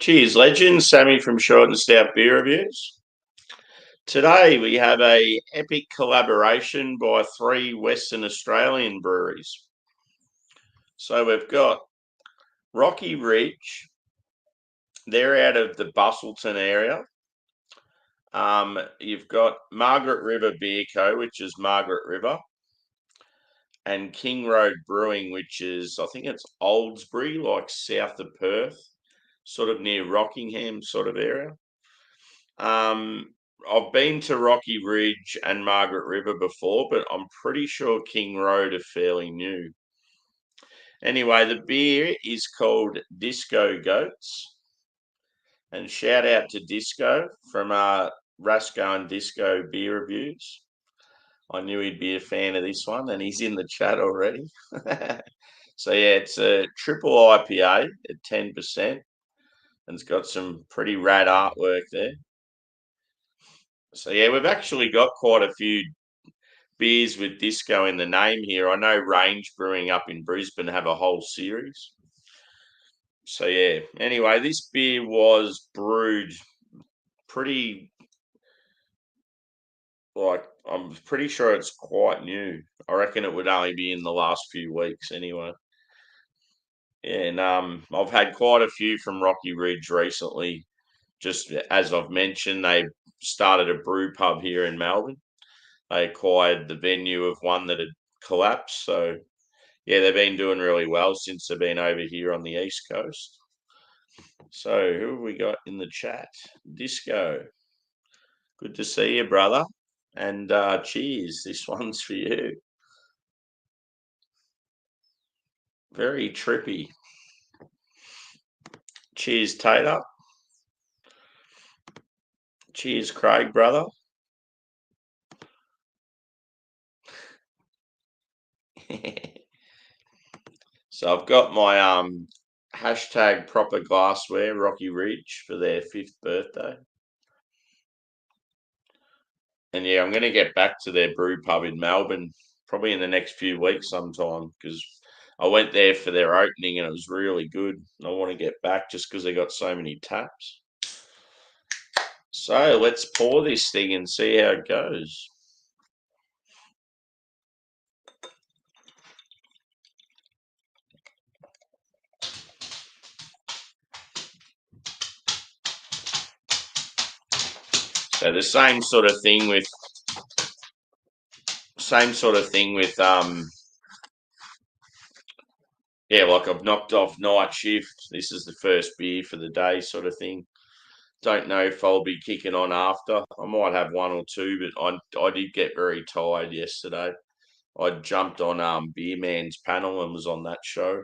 Cheers, legends. Sammy from Short and Stout Beer Reviews. Today we have a epic collaboration by three Western Australian breweries. So we've got Rocky Ridge. They're out of the Bustleton area. You've got Margaret River Beer Co., which is Margaret River, and King Road Brewing, which is, I think it's Oldsbury, like south of Perth, sort of near Rockingham sort of area. I've been to Rocky Ridge and Margaret River before, but I'm pretty sure King Road are fairly new. Anyway, the beer is called Disco Goats. And shout out to Disco from Rasco and Disco Beer Reviews. I knew he'd be a fan of this one, and he's in the chat already. So yeah, it's a triple IPA at 10%, and it's got some pretty rad artwork there. So yeah, we've actually got quite a few beers with disco in the name here. I know Range Brewing up in Brisbane have a whole series. So yeah, anyway, this beer was brewed pretty, like, I'm pretty sure it's quite new. I reckon it would only be in the last few weeks anyway. And I've had quite a few from Rocky Ridge recently. Just as I've mentioned, they started a brew pub here in Melbourne. They acquired the venue of one that had collapsed. So, yeah, they've been doing really well since they've been over here on the East Coast. So, who have we got in the chat? Disco. Good to see you, brother. And cheers. This one's for you. Very trippy. Cheers, Tater. Cheers, Craig, brother. So I've got my hashtag proper glassware Rocky Ridge for their 5th birthday. And yeah, I'm going to get back to their brew pub in Melbourne probably in the next few weeks sometime, because I went there for their opening and it was really good. I want to get back just because they got so many taps. So let's pour this thing and see how it goes. So the same sort of thing with yeah, like I've knocked off night shift. This is the first beer for the day sort of thing. Don't know if I'll be kicking on after. I might have one or two, but I did get very tired yesterday. I jumped on Beer Man's panel and was on that show.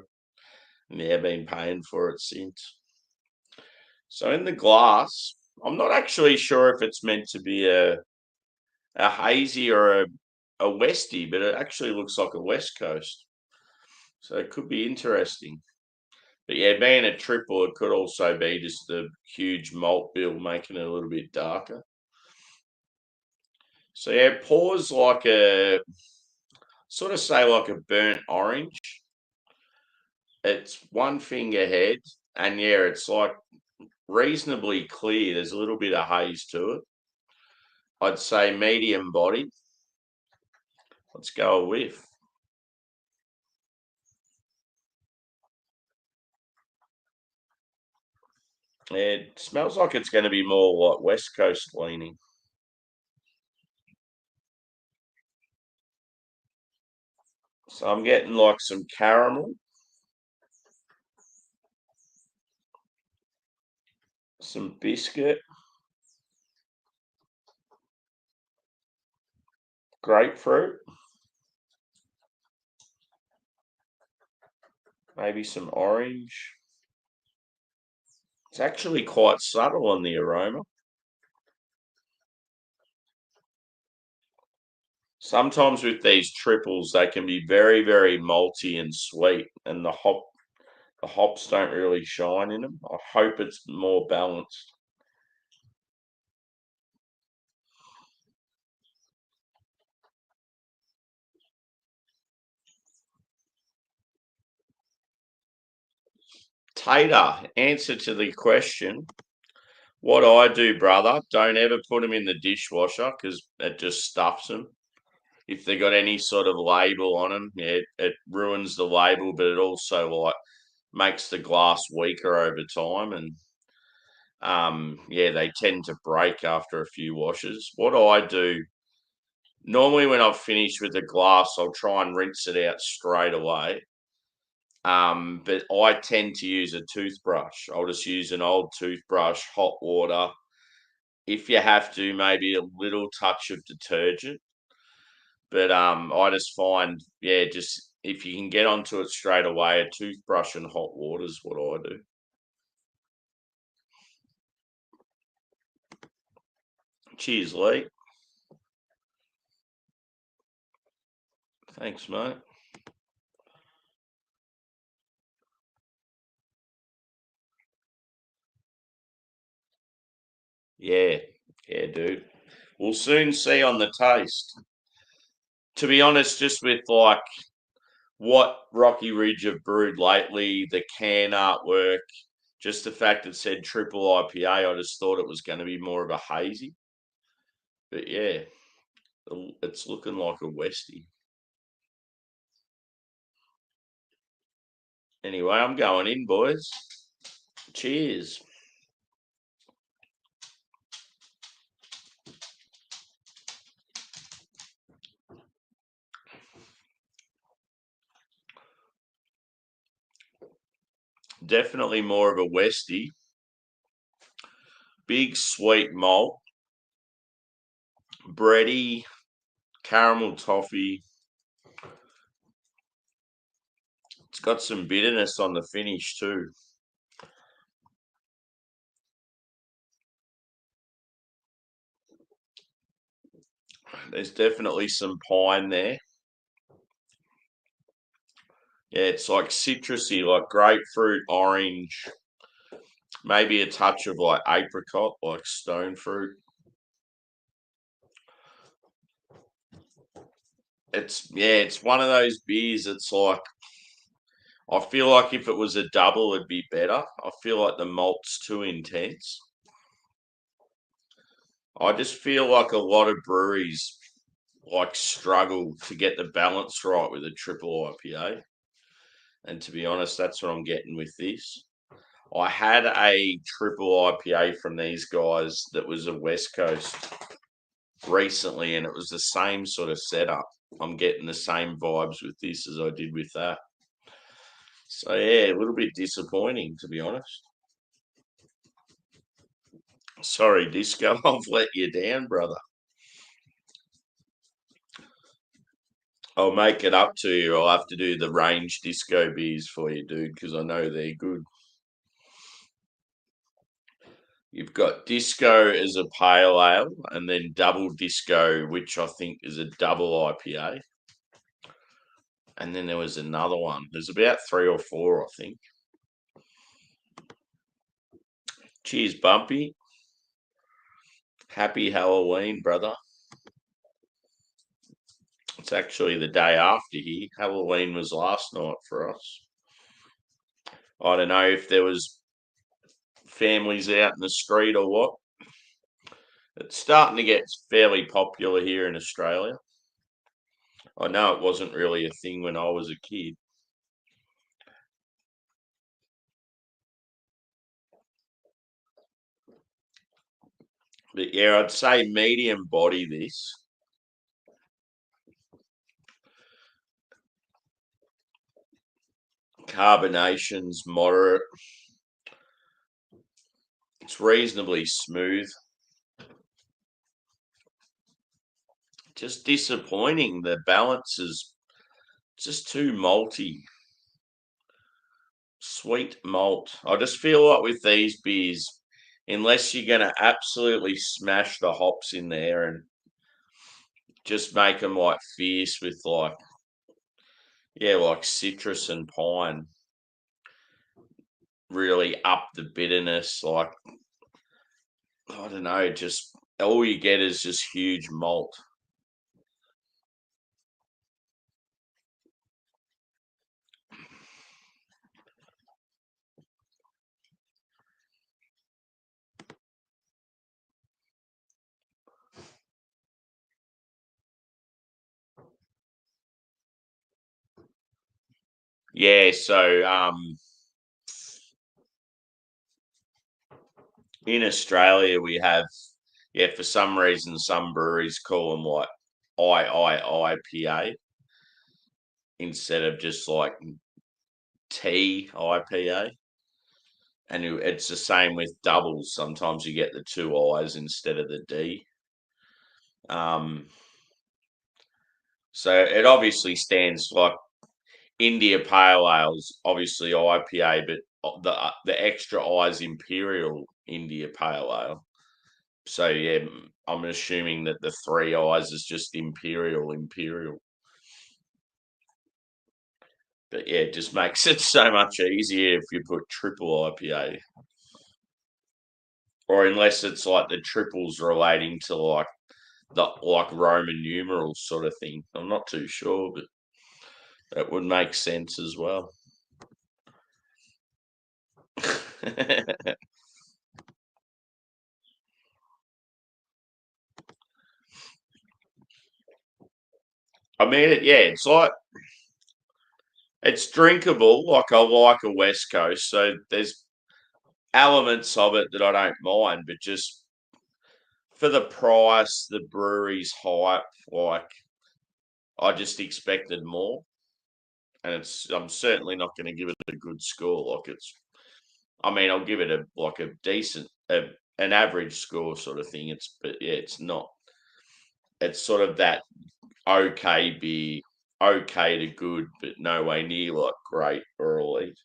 And yeah, been paying for it since. So in the glass, I'm not actually sure if it's meant to be a hazy or a Westie, but it actually looks like a West Coast. So it could be interesting. But yeah, being a triple, it could also be just the huge malt bill making it a little bit darker. So yeah, it pours like a, sort of say like a burnt orange. It's one finger head, and yeah, it's like reasonably clear. There's a little bit of haze to it. I'd say medium body. Let's go a whiff. It smells like it's going to be more like West Coast leaning. So I'm getting like some caramel, some biscuit, grapefruit, maybe some orange. It's actually quite subtle on the aroma. Sometimes with these triples, they can be very, very malty and sweet, and the hops don't really shine in them. I hope it's more balanced. Tater, answer to the question. What I do, brother, don't ever put them in the dishwasher because it just stuffs them. If they got any sort of label on them, yeah, it ruins the label, but it also like makes the glass weaker over time, and yeah, they tend to break after a few washes. What I do normally when I've finished with the glass, I'll try and rinse it out straight away. But I tend to use a toothbrush. I'll just use an old toothbrush, hot water. If you have to, maybe a little touch of detergent. But I just find, yeah, just if you can get onto it straight away, a toothbrush and hot water is what I do. Cheers, Lee. Thanks, mate. Yeah, yeah, dude. We'll soon see on the taste. To be honest, just with like what Rocky Ridge have brewed lately, the can artwork, just the fact it said triple IPA, I just thought it was going to be more of a hazy. But yeah, it's looking like a Westie. Anyway, I'm going in, boys. Cheers. Definitely more of a Westie. Big sweet malt, bready, caramel toffee. It's got some bitterness on the finish too. There's definitely some pine there. Yeah, it's like citrusy, like grapefruit, orange, maybe a touch of like apricot, like stone fruit. It's one of those beers. It's like I feel like if it was a double, it'd be better. I feel like the malt's too intense. I just feel like a lot of breweries like struggle to get the balance right with a triple IPA. And to be honest, that's what I'm getting with this. I had a triple IPA from these guys that was a West Coast recently, and it was the same sort of setup. I'm getting the same vibes with this as I did with that. So yeah, a little bit disappointing to be honest. Sorry, Disco, I've let you down, brother. I'll make it up to you. I'll have to do the range disco beers for you, dude, because I know they're good. You've got disco as a pale ale, and then double disco, which I think is a double IPA. And then there was another one. There's about three or four, I think. Cheers, Bumpy. Happy Halloween, brother. It's actually the day after here. Halloween was last night for us. I don't know if there was families out in the street or what. It's starting to get fairly popular here in Australia. I know it wasn't really a thing when I was a kid. But yeah, I'd say medium body this. Carbonation's moderate. It's reasonably smooth. Just disappointing. The balance is just too malty. Sweet malt. I just feel like with these beers, unless you're going to absolutely smash the hops in there and just make them like fierce with like, yeah, like citrus and pine, really up the bitterness. Like, I don't know, just all you get is just huge malt. Yeah, so in Australia we have, yeah, for some reason some breweries call them like IIIPA instead of just like TIPA. And it's the same with doubles. Sometimes you get the two I's instead of the D. Um, so it obviously stands like India Pale Ales, obviously IPA, but the extra I is Imperial India Pale Ale. So yeah, I'm assuming that the three I's is just Imperial. But yeah, it just makes it so much easier if you put triple IPA. Or unless it's like the triples relating to like the like Roman numerals sort of thing. I'm not too sure, but that would make sense as well. I mean, yeah, it's like it's drinkable. Like I like a West Coast, so there's elements of it that I don't mind, but just for the price, the brewery's hype, like I just expected more, and I'm certainly not going to give it a good score. Like it's, I mean, I'll give it a like a decent, an average score sort of thing. But yeah, it's not. It's sort of that okay beer, okay to good, but no way near like great or elite.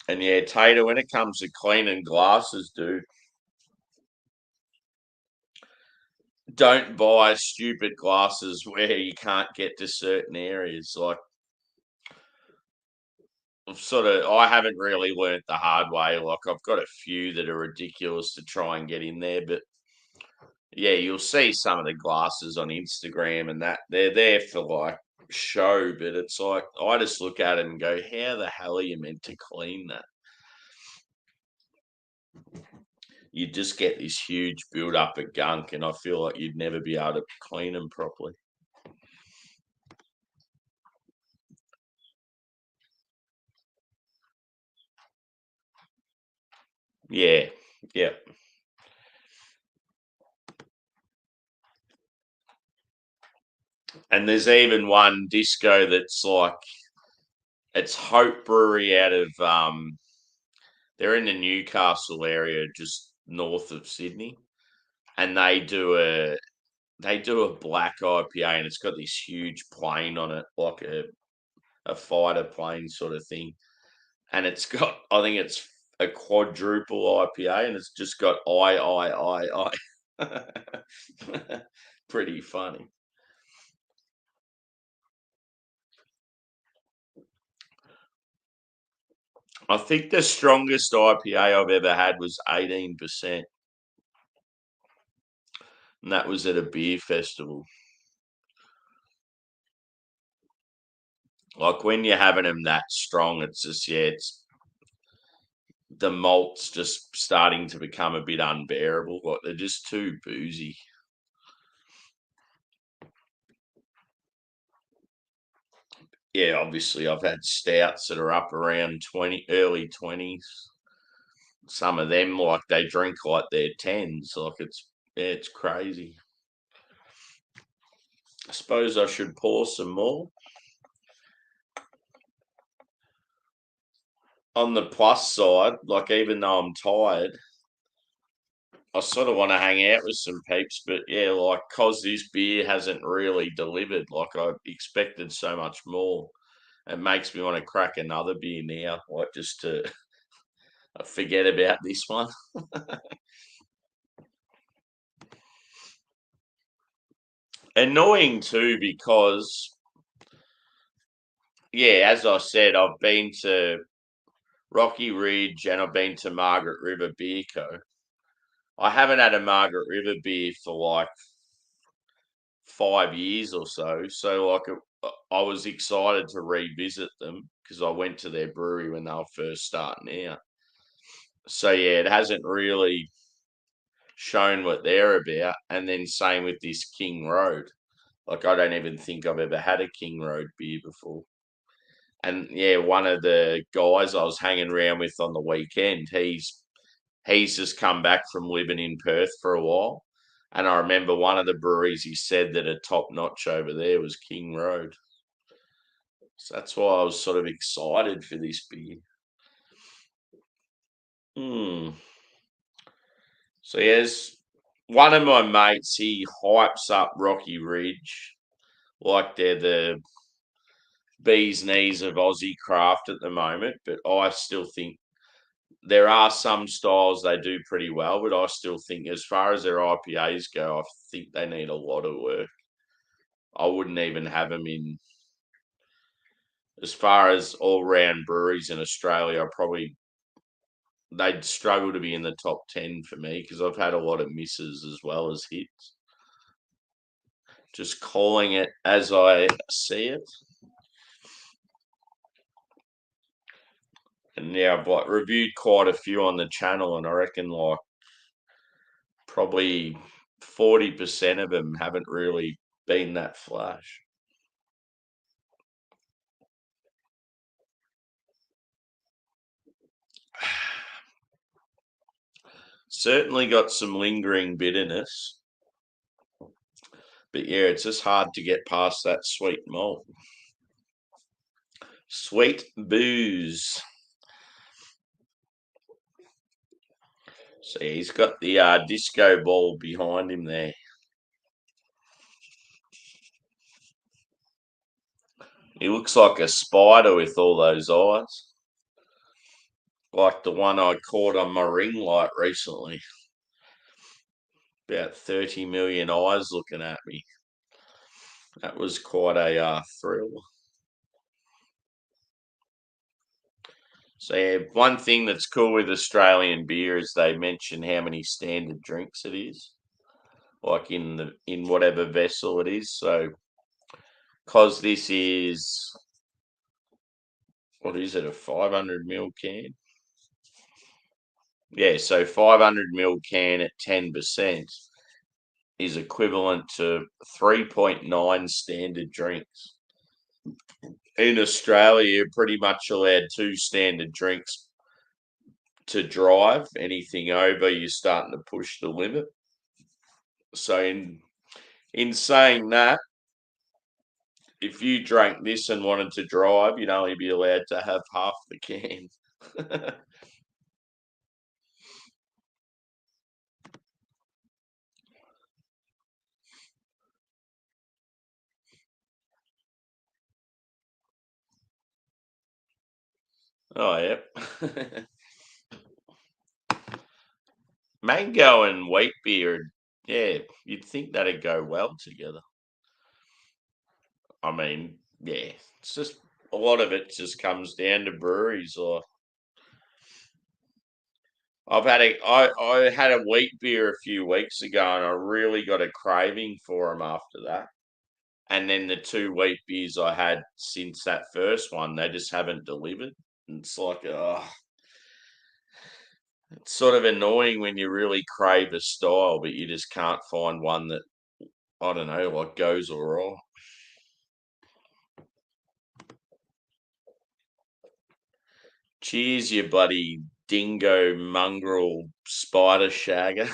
And yeah, Tater, when it comes to cleaning glasses, dude, don't buy stupid glasses where you can't get to certain areas. Like I haven't really learnt the hard way. Like I've got a few that are ridiculous to try and get in there, but yeah, you'll see some of the glasses on Instagram and that they're there for like show, but it's like I just look at it and go, how the hell are you meant to clean that? You just get this huge build up of gunk, and I feel like you'd never be able to clean them properly. Yeah, yeah. And there's even one disco that's like it's Hope Brewery out of they're in the Newcastle area just north of Sydney, and they do a black IPA, and it's got this huge plane on it like a fighter plane sort of thing, and it's got I think it's a quadruple IPA, and it's just got I. Pretty funny. I think the strongest IPA I've ever had was 18%, and that was at a beer festival. Like when you're having them that strong, it's just yeah, it's the malt's just starting to become a bit unbearable. Like they're just too boozy. Yeah, obviously I've had stouts that are up around 20, early 20s. Some of them like they drink like they're tens. Like it's crazy. I suppose I should pour some more. On the plus side, like even though I'm tired, I sort of want to hang out with some peeps, but yeah, like cause this beer hasn't really delivered. Like I expected so much more. It makes me want to crack another beer now, like just to forget about this one. Annoying too because yeah, as I said, I've been to Rocky Ridge and I've been to Margaret River Beer Co. I haven't had a Margaret River beer for like 5 years or so. So like I was excited to revisit them because I went to their brewery when they were first starting out. So yeah, it hasn't really shown what they're about. And then same with this King Road. Like I don't even think I've ever had a King Road beer before. And yeah, one of the guys I was hanging around with on the weekend, he's just come back from living in Perth for a while. And I remember one of the breweries he said that a top notch over there was King Road. So that's why I was sort of excited for this beer. Hmm. So yes, one of my mates, he hypes up Rocky Ridge like they're the bee's knees of Aussie craft at the moment, but I still think there are some styles they do pretty well, but I still think as far as their IPAs go, I think they need a lot of work. I wouldn't even have them in as far as all round breweries in Australia. I probably they'd struggle to be in the top 10 for me because I've had a lot of misses as well as hits. Just calling it as I see it. And yeah, I've like reviewed quite a few on the channel, and I reckon like probably 40% of them haven't really been that flash. Certainly got some lingering bitterness, but yeah, it's just hard to get past that sweet malt. Sweet booze. See, he's got the disco ball behind him there. He looks like a spider with all those eyes, like the one I caught on my ring light recently. About 30 million eyes looking at me. That was quite a thrill. So yeah, one thing that's cool with Australian beer is they mention how many standard drinks it is, like in whatever vessel it is. So, cause this is what is it, a 500 ml can? Yeah, so 500 ml can at 10% is equivalent to 3.9 standard drinks. In Australia, you're pretty much allowed two standard drinks to drive. Anything over, you're starting to push the limit. So in saying that, if you drank this and wanted to drive, you'd only be allowed to have half the can. Oh, yep. Mango and wheat beer, yeah, you'd think that'd go well together. I mean, yeah, it's just a lot of it just comes down to breweries. Or I had a wheat beer a few weeks ago, and I really got a craving for them after that. And then the two wheat beers I had since that first one, they just haven't delivered. And it's like, oh, it's sort of annoying when you really crave a style, but you just can't find one that I don't know, like goes all right. Cheers, you bloody dingo mongrel spider shagger.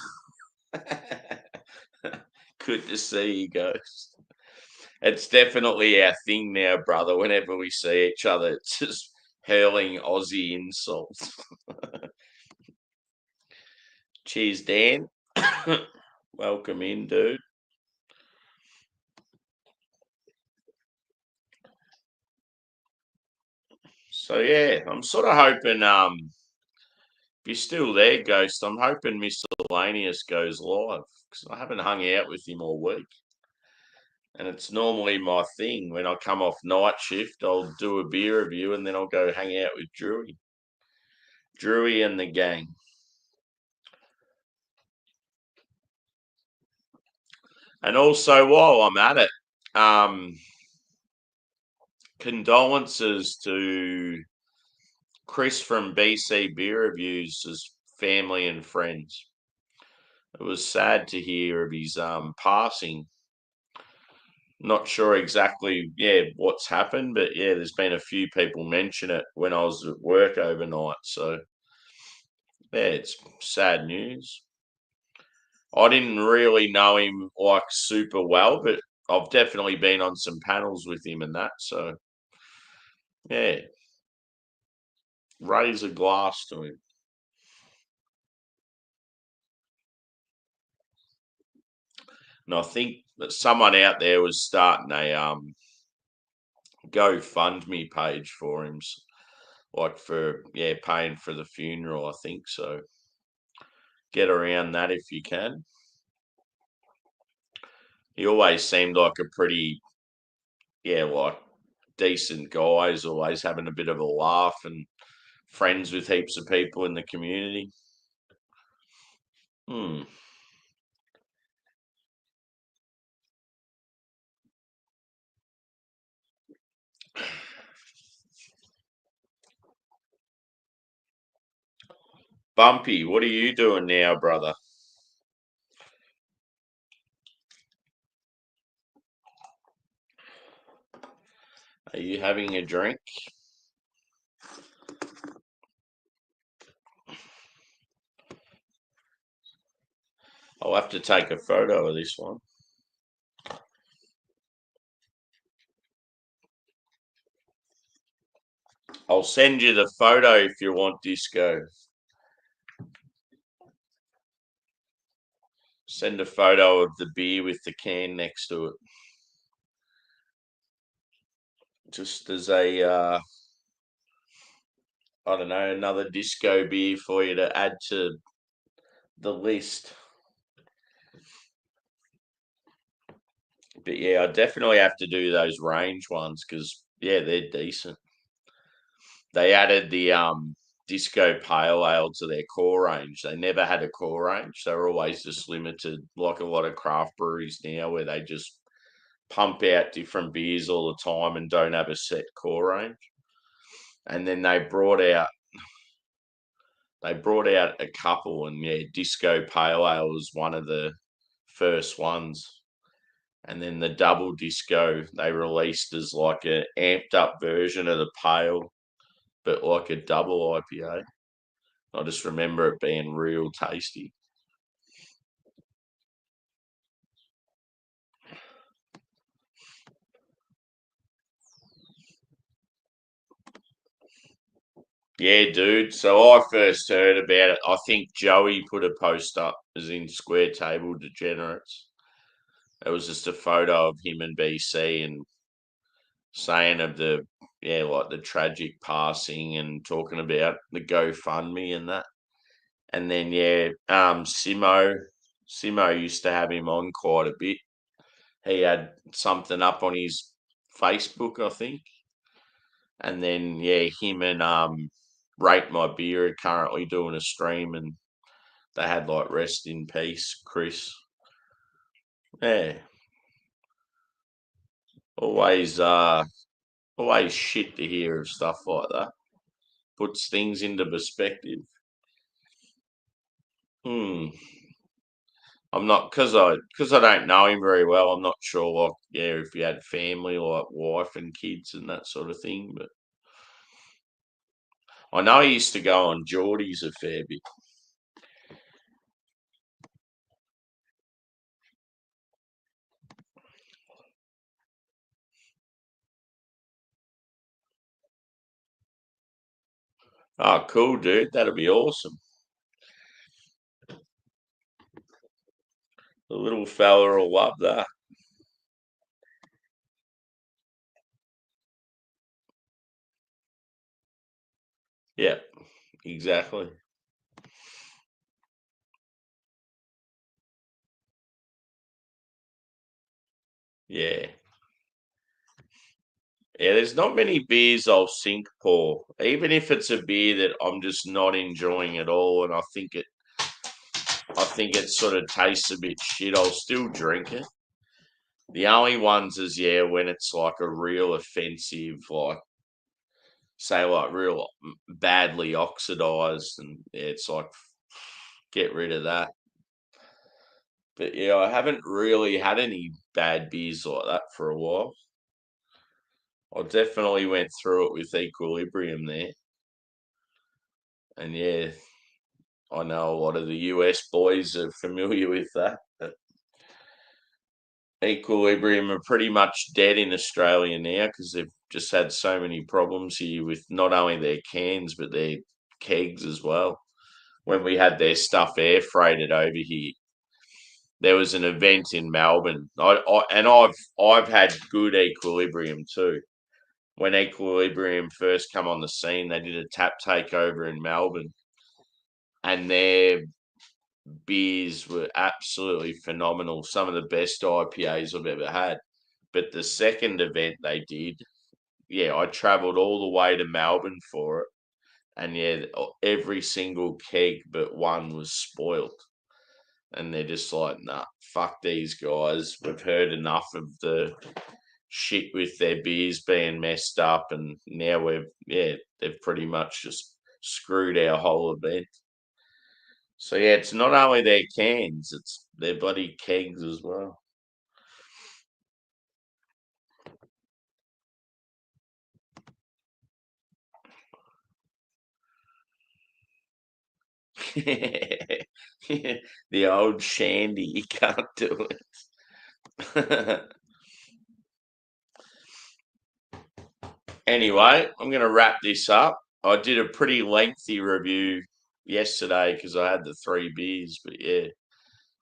Good to see you, Ghost. It's definitely our thing now, brother. Whenever we see each other, it's just hurling Aussie insults. Cheers, Dan. Welcome in, dude. So yeah, I'm sort of hoping if you're still there, Ghost, I'm hoping Miscellaneous goes live because I haven't hung out with him all week. And it's normally my thing when I come off night shift, I'll do a beer review and then I'll go hang out with Drewy and the gang. And also, while I'm at it, condolences to Chris from BC Beer Reviews has family and friends. It was sad to hear of his passing. Not sure exactly, what's happened, but yeah, there's been a few people mention it when I was at work overnight. So yeah, it's sad news. I didn't really know him like super well, but I've definitely been on some panels with him and that. So yeah, raise a glass to him. And I think that someone out there was starting a GoFundMe page for him, like for paying for the funeral. I think so. Get around that if you can. He always seemed like a pretty like decent guy. He's always having a bit of a laugh and friends with heaps of people in the community. Hmm. Bumpy, what are you doing now, brother? Are you having a drink? I'll have to take a photo of this one. I'll send you the photo if you want, Disco. Send a photo of the beer with the can next to it. Just as a, I don't know, another disco beer for you to add to the list. But yeah, I definitely have to do those range ones because they're decent. They added the disco pale ale to their core range. They never had a core range. They were always just limited, like a lot of craft breweries now, where they just pump out different beers all the time and don't have a set core range. And then they brought out a couple, and disco pale ale was one of the first ones. And then the double disco they released as like a amped up version of the pale, but like a double IPA. I just remember it being real tasty. Yeah, dude. So I first heard about it. I think Joey put a post up, as in Square Table Degenerates. It was just a photo of him and BC and saying of the like the tragic passing and talking about the GoFundMe and that. And then Simo used to have him on quite a bit. He had something up on his Facebook, I think. And then him and Rate My Beer are currently doing a stream, and they had like rest in peace, Chris. Yeah, always always shit to hear of stuff like that. Puts things into perspective. Hmm. I'm not because I don't know him very well. I'm not sure like if he had family like wife and kids and that sort of thing. But I know he used to go on Geordie's a fair bit. Oh, cool, dude. That'll be awesome. The little fella will love that. Yeah, exactly. Yeah. Yeah, there's not many beers I'll sink pour, even if it's a beer that I'm just not enjoying at all, and I think it sort of tastes a bit shit. I'll still drink it. The only ones is when it's like a real offensive, like say like real badly oxidized, and it's like get rid of that. But yeah, I haven't really had any bad beers like that for a while. I definitely went through it with Equilibrium there. And yeah, I know a lot of the US boys are familiar with that. But Equilibrium are pretty much dead in Australia now because they've just had so many problems here with not only their cans but their kegs as well. When we had their stuff air freighted over here, there was an event in Melbourne. I've had good Equilibrium too. When Equilibrium first come on the scene, they did a tap takeover in Melbourne, and their beers were absolutely phenomenal. Some of the best IPAs I've ever had. But the second event they did, yeah, I travelled all the way to Melbourne for it, and yeah, every single keg but one was spoilt. And they're just like, nah, fuck these guys. We've heard enough of the shit with their beers being messed up, and now they've pretty much just screwed our whole event. So yeah, it's not only their cans, it's their bloody kegs as well. The old shandy, you can't do it. Anyway, I'm going to wrap this up. I did a pretty lengthy review yesterday because I had the 3 beers, but yeah,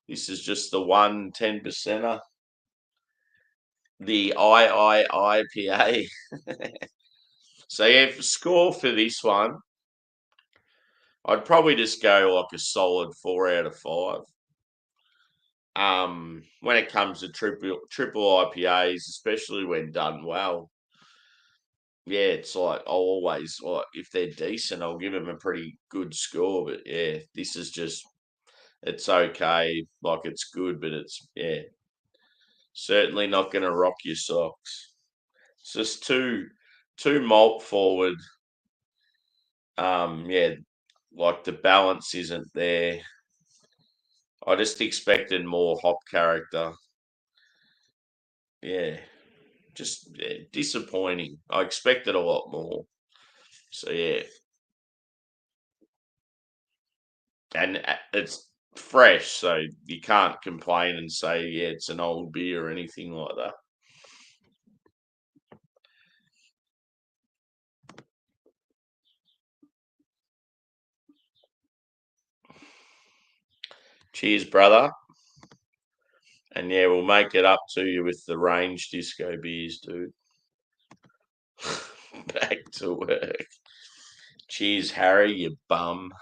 this is just the 10%er, the IIIPA. So yeah, for score for this one, I'd probably just go like a solid 4 out of 5. When it comes to triple IPAs, especially when done well, yeah, it's like I'll always like if they're decent, I'll give them a pretty good score. But yeah, this is just it's okay, like it's good, but it's certainly not going to rock your socks. It's just too malt forward. Yeah, like the balance isn't there. I just expected more hop character. Yeah, just disappointing. I expected a lot more. So yeah, and it's fresh, so you can't complain and say yeah it's an old beer or anything like that. Cheers, brother. And yeah, we'll make it up to you with the range disco beers, dude. Back to work. Cheers, Harry, you bum.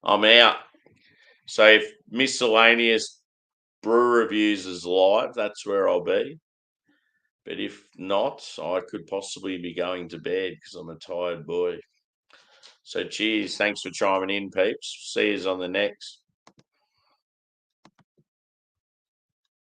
I'm out. So if miscellaneous brew reviews is live, that's where I'll be. But if not, I could possibly be going to bed because I'm a tired boy. So cheers. Thanks for chiming in, peeps. See you on the next.